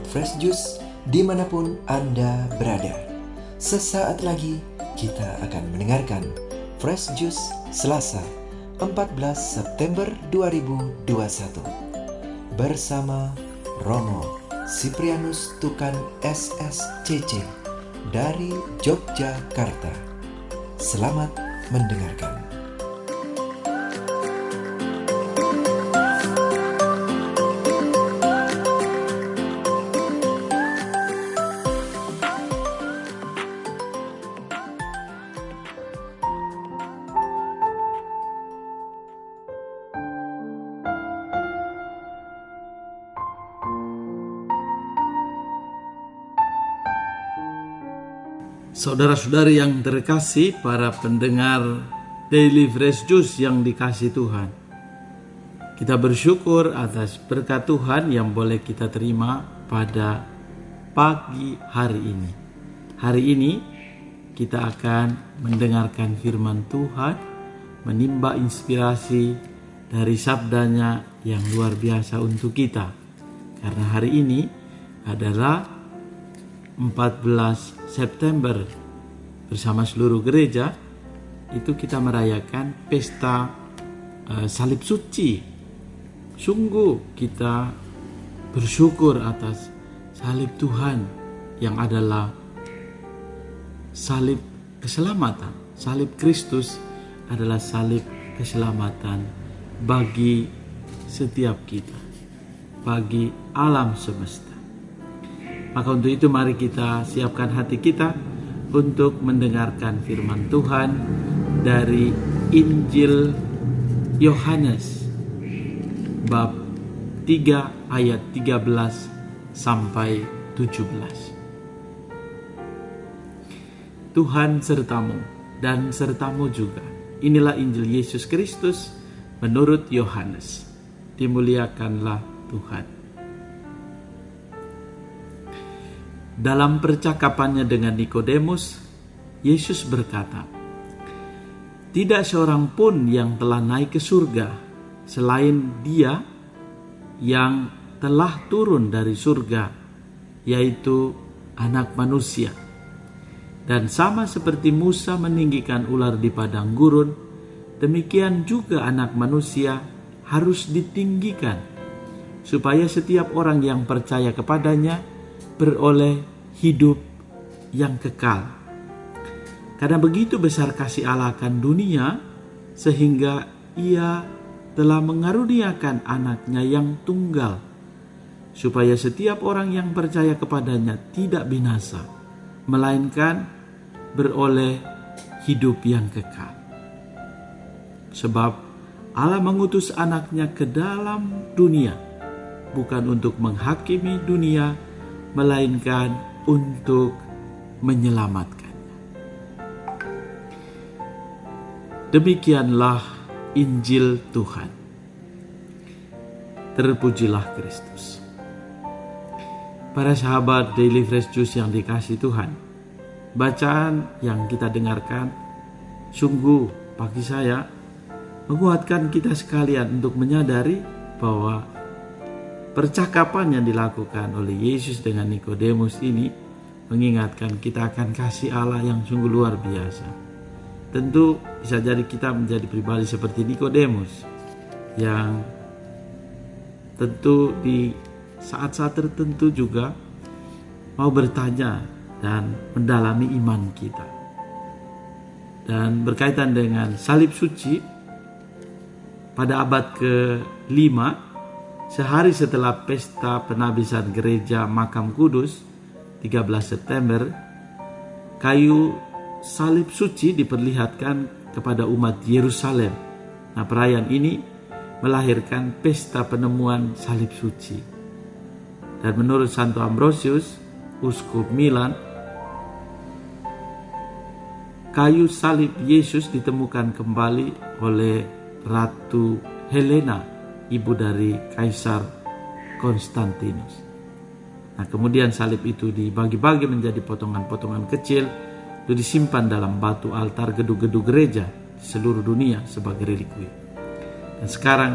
Fresh Juice dimanapun Anda berada. Sesaat lagi kita akan mendengarkan Fresh Juice Selasa 14 September 2021 bersama Romo Siprianus Tukan SSCC dari Yogyakarta. Selamat mendengarkan. Saudara-saudari yang terkasih, para pendengar Daily Fresh Juice yang dikasih Tuhan, kita bersyukur atas berkat Tuhan yang boleh kita terima pada pagi hari ini. Hari ini kita akan mendengarkan firman Tuhan, menimba inspirasi dari sabdanya yang luar biasa untuk kita. Karena hari ini adalah 14 September, bersama seluruh gereja itu kita merayakan pesta salib suci. Sungguh kita bersyukur atas salib Tuhan yang adalah salib keselamatan. Salib Kristus adalah salib keselamatan bagi setiap kita, bagi alam semesta. Maka untuk itu mari kita siapkan hati kita untuk mendengarkan firman Tuhan dari Injil Yohanes bab 3 ayat 13 sampai 17. Tuhan sertamu dan sertamu juga. Inilah Injil Yesus Kristus menurut Yohanes. Dimuliakanlah Tuhan. Dalam percakapannya dengan Nikodemus, Yesus berkata, "Tidak seorang pun yang telah naik ke surga selain Dia yang telah turun dari surga, yaitu Anak Manusia. Dan sama seperti Musa meninggikan ular di padang gurun, demikian juga Anak Manusia harus ditinggikan, supaya setiap orang yang percaya kepadanya beroleh hidup yang kekal. Karena begitu besar kasih Allah akan dunia, sehingga Ia telah mengaruniakan anaknya yang tunggal, supaya setiap orang yang percaya kepadanya tidak binasa, melainkan beroleh hidup yang kekal. Sebab Allah mengutus anaknya ke dalam dunia, bukan untuk menghakimi dunia, melainkan untuk menyelamatkannya." Demikianlah Injil Tuhan. Terpujilah Kristus. Para sahabat Daily Fresh Juice yang dikasih Tuhan, bacaan yang kita dengarkan sungguh bagi saya menguatkan kita sekalian untuk menyadari bahwa percakapan yang dilakukan oleh Yesus dengan Nikodemus ini mengingatkan kita akan kasih Allah yang sungguh luar biasa. Tentu bisa jadi kita menjadi pribadi seperti Nikodemus yang tentu di saat-saat tertentu juga mau bertanya dan mendalami iman kita. Dan berkaitan dengan salib suci, pada abad ke-5, sehari setelah pesta penabisan gereja Makam Kudus 13 September, kayu salib suci diperlihatkan kepada umat Yerusalem. Nah, perayaan ini melahirkan pesta penemuan salib suci. Dan menurut Santo Ambrosius, Uskup Milan, kayu salib Yesus ditemukan kembali oleh Ratu Helena, ibu dari Kaisar Konstantinus. Nah, kemudian salib itu dibagi-bagi menjadi potongan-potongan kecil, itu disimpan dalam batu altar gedung-gedung gereja di seluruh dunia sebagai relikwi. Dan sekarang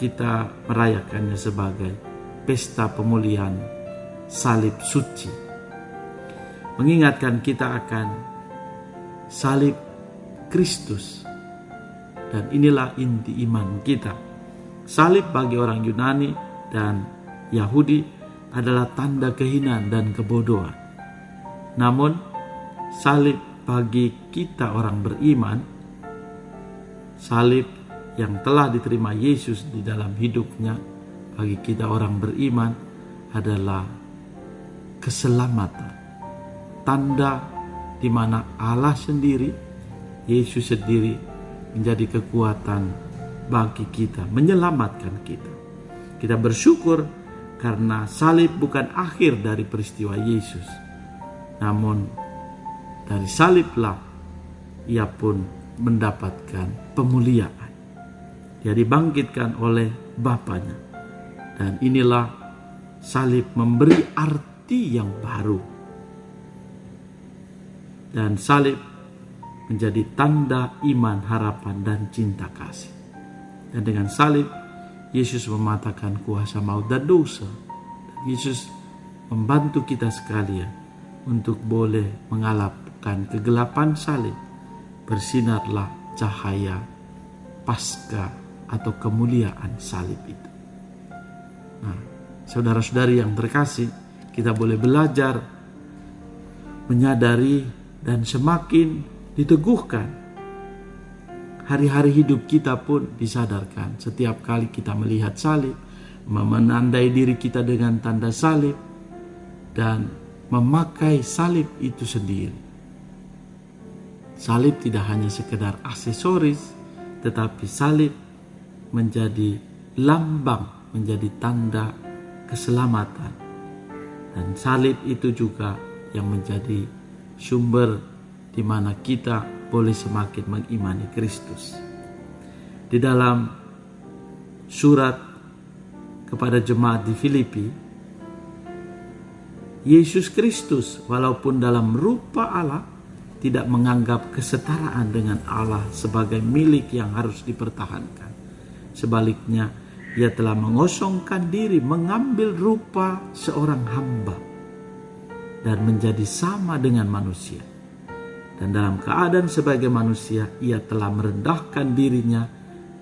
kita merayakannya sebagai pesta pemulihan salib suci, mengingatkan kita akan salib Kristus. Dan inilah inti iman kita. Salib bagi orang Yunani dan Yahudi adalah tanda kehinaan dan kebodohan. Namun salib bagi kita orang beriman, salib yang telah diterima Yesus di dalam hidupnya, bagi kita orang beriman adalah keselamatan. Tanda di mana Allah sendiri, Yesus sendiri menjadi kekuatan bagi kita, menyelamatkan kita. Kita bersyukur karena salib bukan akhir dari peristiwa Yesus. Namun dari saliblah ia pun mendapatkan pemuliaan. Dia dibangkitkan oleh Bapanya. Dan inilah salib memberi arti yang baru. Dan salib menjadi tanda iman, harapan, dan cinta kasih. Dan dengan salib, Yesus mematahkan kuasa maut dan dosa. Dan Yesus membantu kita sekalian untuk boleh mengalahkan kegelapan salib. Bersinarlah cahaya Paskah atau kemuliaan salib itu. Nah, saudara-saudari yang terkasih, kita boleh belajar, menyadari, dan semakin diteguhkan. Hari-hari hidup kita pun disadarkan. Setiap kali kita melihat salib, menandai diri kita dengan tanda salib, dan memakai salib itu sendiri. Salib tidak hanya sekedar aksesoris, tetapi salib menjadi lambang, menjadi tanda keselamatan. Dan salib itu juga yang menjadi sumber di mana kita boleh semakin mengimani Kristus. Di dalam surat kepada jemaat di Filipi, Yesus Kristus walaupun dalam rupa Allah tidak menganggap kesetaraan dengan Allah sebagai milik yang harus dipertahankan. Sebaliknya, ia telah mengosongkan diri, mengambil rupa seorang hamba dan menjadi sama dengan manusia. Dan dalam keadaan sebagai manusia, ia telah merendahkan dirinya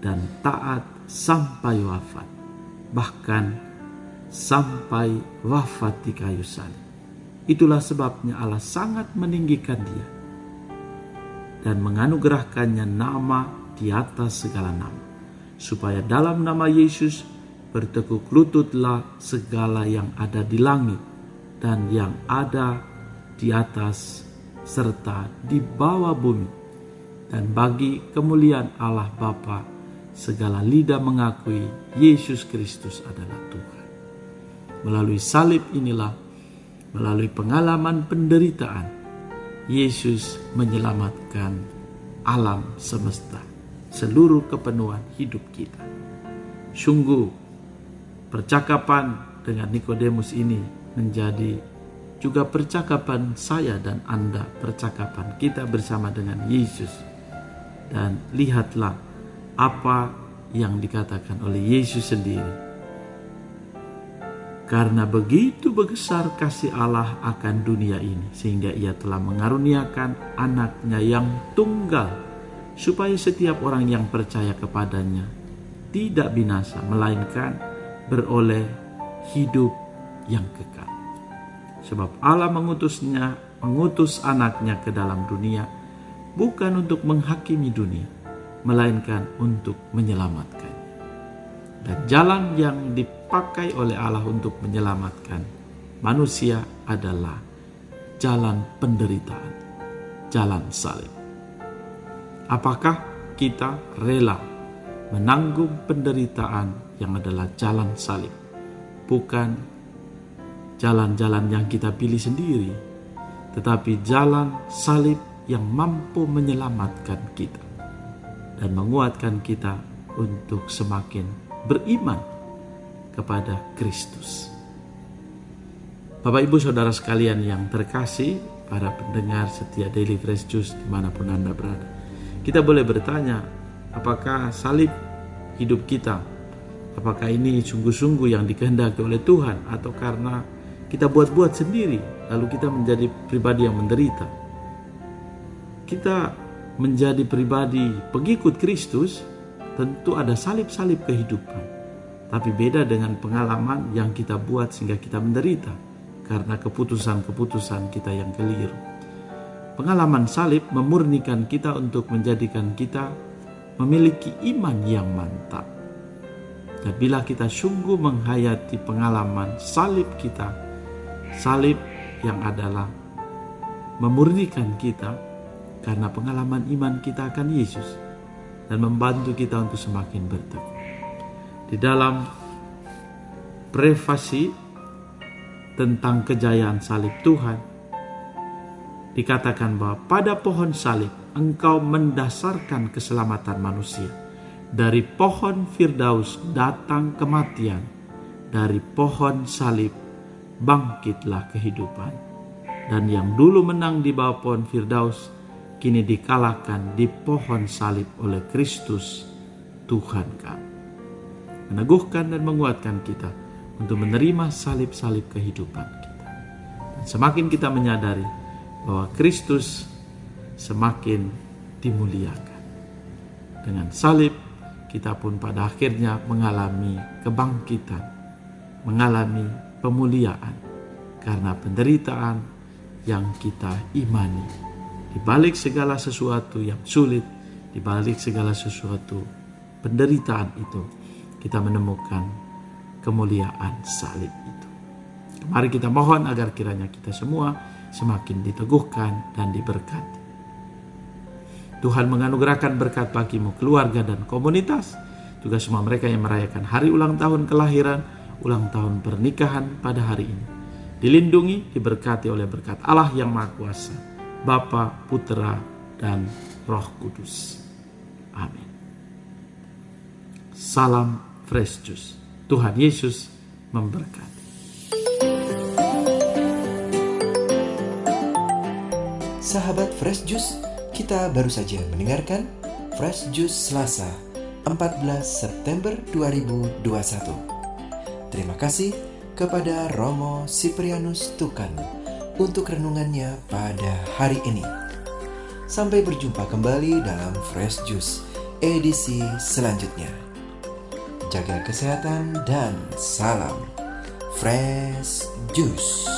dan taat sampai wafat. Bahkan sampai wafat di kayu salib. Itulah sebabnya Allah sangat meninggikan dia dan menganugerahkannya nama di atas segala nama, supaya dalam nama Yesus bertekuk lututlah segala yang ada di langit dan yang ada di atas serta di bawah bumi, dan bagi kemuliaan Allah Bapa segala lidah mengakui Yesus Kristus adalah Tuhan. Melalui salib inilah, melalui pengalaman penderitaan, Yesus menyelamatkan alam semesta, seluruh kepenuhan hidup kita. Sungguh percakapan dengan Nikodemus ini menjadi juga percakapan saya dan Anda, percakapan kita bersama dengan Yesus. Dan lihatlah apa yang dikatakan oleh Yesus sendiri. Karena begitu besar kasih Allah akan dunia ini, sehingga ia telah mengaruniakan anaknya yang tunggal, supaya setiap orang yang percaya kepadanya tidak binasa, melainkan beroleh hidup yang kekal. Sebab Allah mengutus anaknya ke dalam dunia, bukan untuk menghakimi dunia, melainkan untuk menyelamatkan. Dan jalan yang dipakai oleh Allah untuk menyelamatkan manusia adalah jalan penderitaan, jalan salib. Apakah kita rela menanggung penderitaan yang adalah jalan salib? Bukan jalan-jalan yang kita pilih sendiri, tetapi jalan salib yang mampu menyelamatkan kita dan menguatkan kita untuk semakin beriman kepada Kristus. Bapak Ibu Saudara sekalian yang terkasih, para pendengar setia Daily Fresh Juice dimanapun Anda berada, kita boleh bertanya, apakah salib hidup kita, apakah ini sungguh-sungguh yang dikehendaki oleh Tuhan, atau karena kita buat-buat sendiri, lalu kita menjadi pribadi yang menderita. Kita menjadi pribadi pengikut Kristus, tentu ada salib-salib kehidupan. Tapi beda dengan pengalaman yang kita buat sehingga kita menderita karena keputusan-keputusan kita yang keliru. Pengalaman salib memurnikan kita untuk menjadikan kita memiliki iman yang mantap. Dan bila kita sungguh menghayati pengalaman salib kita, salib yang adalah memurnikan kita karena pengalaman iman kita akan Yesus dan membantu kita untuk semakin berteguh. Di dalam prefasi tentang kejayaan salib Tuhan, dikatakan bahwa pada pohon salib engkau mendasarkan keselamatan manusia. Dari pohon Firdaus datang kematian, dari pohon salib bangkitlah kehidupan. Dan yang dulu menang di bawah pohon Firdaus, kini dikalahkan di pohon salib oleh Kristus Tuhan kami. Meneguhkan dan menguatkan kita untuk menerima salib-salib kehidupan kita. Dan semakin kita menyadari bahwa Kristus semakin dimuliakan. Dengan salib, kita pun pada akhirnya mengalami kebangkitan, mengalami pemuliaan karena penderitaan yang kita imani. Di balik segala sesuatu yang sulit, di balik segala sesuatu penderitaan itu, kita menemukan kemuliaan salib itu. Mari kita mohon agar kiranya kita semua semakin diteguhkan dan diberkati. Tuhan menganugerahkan berkat bagimu, keluarga dan komunitas, juga semua mereka yang merayakan hari ulang tahun kelahiran, ulang tahun pernikahan pada hari ini. Dilindungi, diberkati oleh berkat Allah yang Maha Kuasa, Bapa, Putra, dan Roh Kudus. Amin. Salam Fresh Juice. Tuhan Yesus memberkati. Sahabat Fresh Juice, kita baru saja mendengarkan Fresh Juice Selasa 14 September 2021. Terima kasih kepada Romo Siprianus Tukan untuk renungannya pada hari ini. Sampai berjumpa kembali dalam Fresh Juice edisi selanjutnya. Jaga kesehatan dan salam Fresh Juice.